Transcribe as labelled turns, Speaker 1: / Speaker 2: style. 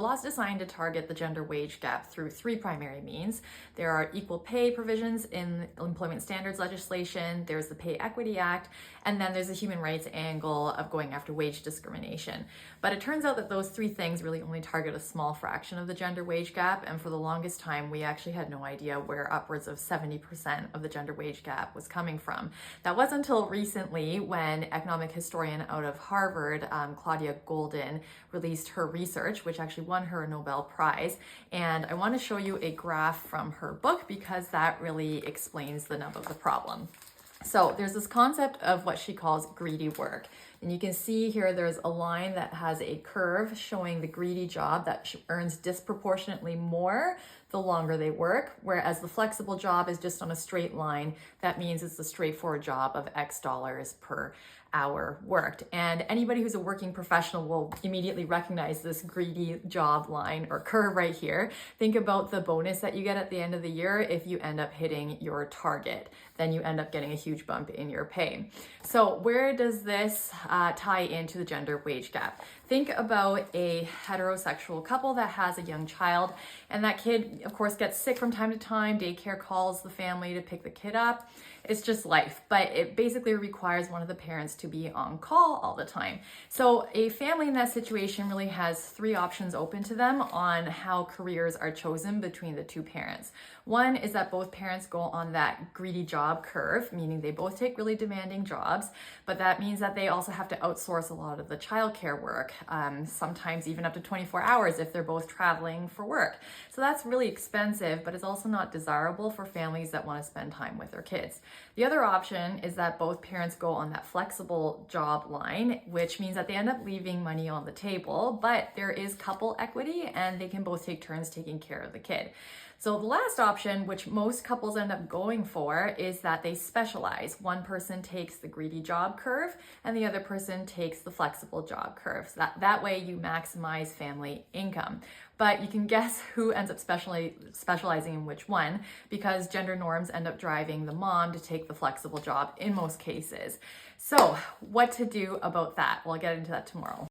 Speaker 1: The law is designed to target the gender wage gap through three primary means. There are equal pay provisions in employment standards legislation, there's the Pay Equity Act, and then there's the human rights angle of going after wage discrimination. But it turns out that those three things really only target a small fraction of the gender wage gap, and for the longest time we actually had no idea where upwards of 70% of the gender wage gap was coming from. That wasn't until recently when economic historian out of Harvard, Claudia Goldin, released her research, which actually won her a Nobel-prize. And I want to show you a graph from her book because that really explains the nub of the problem. So there's this concept of what she calls greedy work. And you can see here there's a line that has a curve showing the greedy job that earns disproportionately more the longer they work, whereas the flexible job is just on a straight line. That means it's a straightforward job of X dollars per hour worked. And anybody who's a working professional will immediately recognize this greedy job line or curve right here. Think about the bonus that you get at the end of the year if you end up hitting your target. Then you end up getting a huge bump in your pay. So where does this tie into the gender wage gap? Think about a heterosexual couple that has a young child, and that kid, of course, gets sick from time to time. Daycare calls the family to pick the kid up. It's just life, but it basically requires one of the parents to be on call all the time. So a family in that situation really has three options open to them on how careers are chosen between the two parents. One is that both parents go on that greedy job curve, meaning they both take really demanding jobs, but that means that they also have to outsource a lot of the childcare work, sometimes even up to 24 hours if they're both traveling for work. So that's really expensive, but it's also not desirable for families that want to spend time with their kids. The other option is that both parents go on that flexible job line, which means that they end up leaving money on the table, but there is couple equity and they can both take turns taking care of the kid. So the last option, which most couples end up going for, is that they specialize. One person takes the greedy job curve and the other person takes the flexible job curve. So that way you maximize family income. But you can guess who ends up specializing in which one, because gender norms end up driving the mom to take the flexible job in most cases. So what to do about that? Well, I'll get into that tomorrow.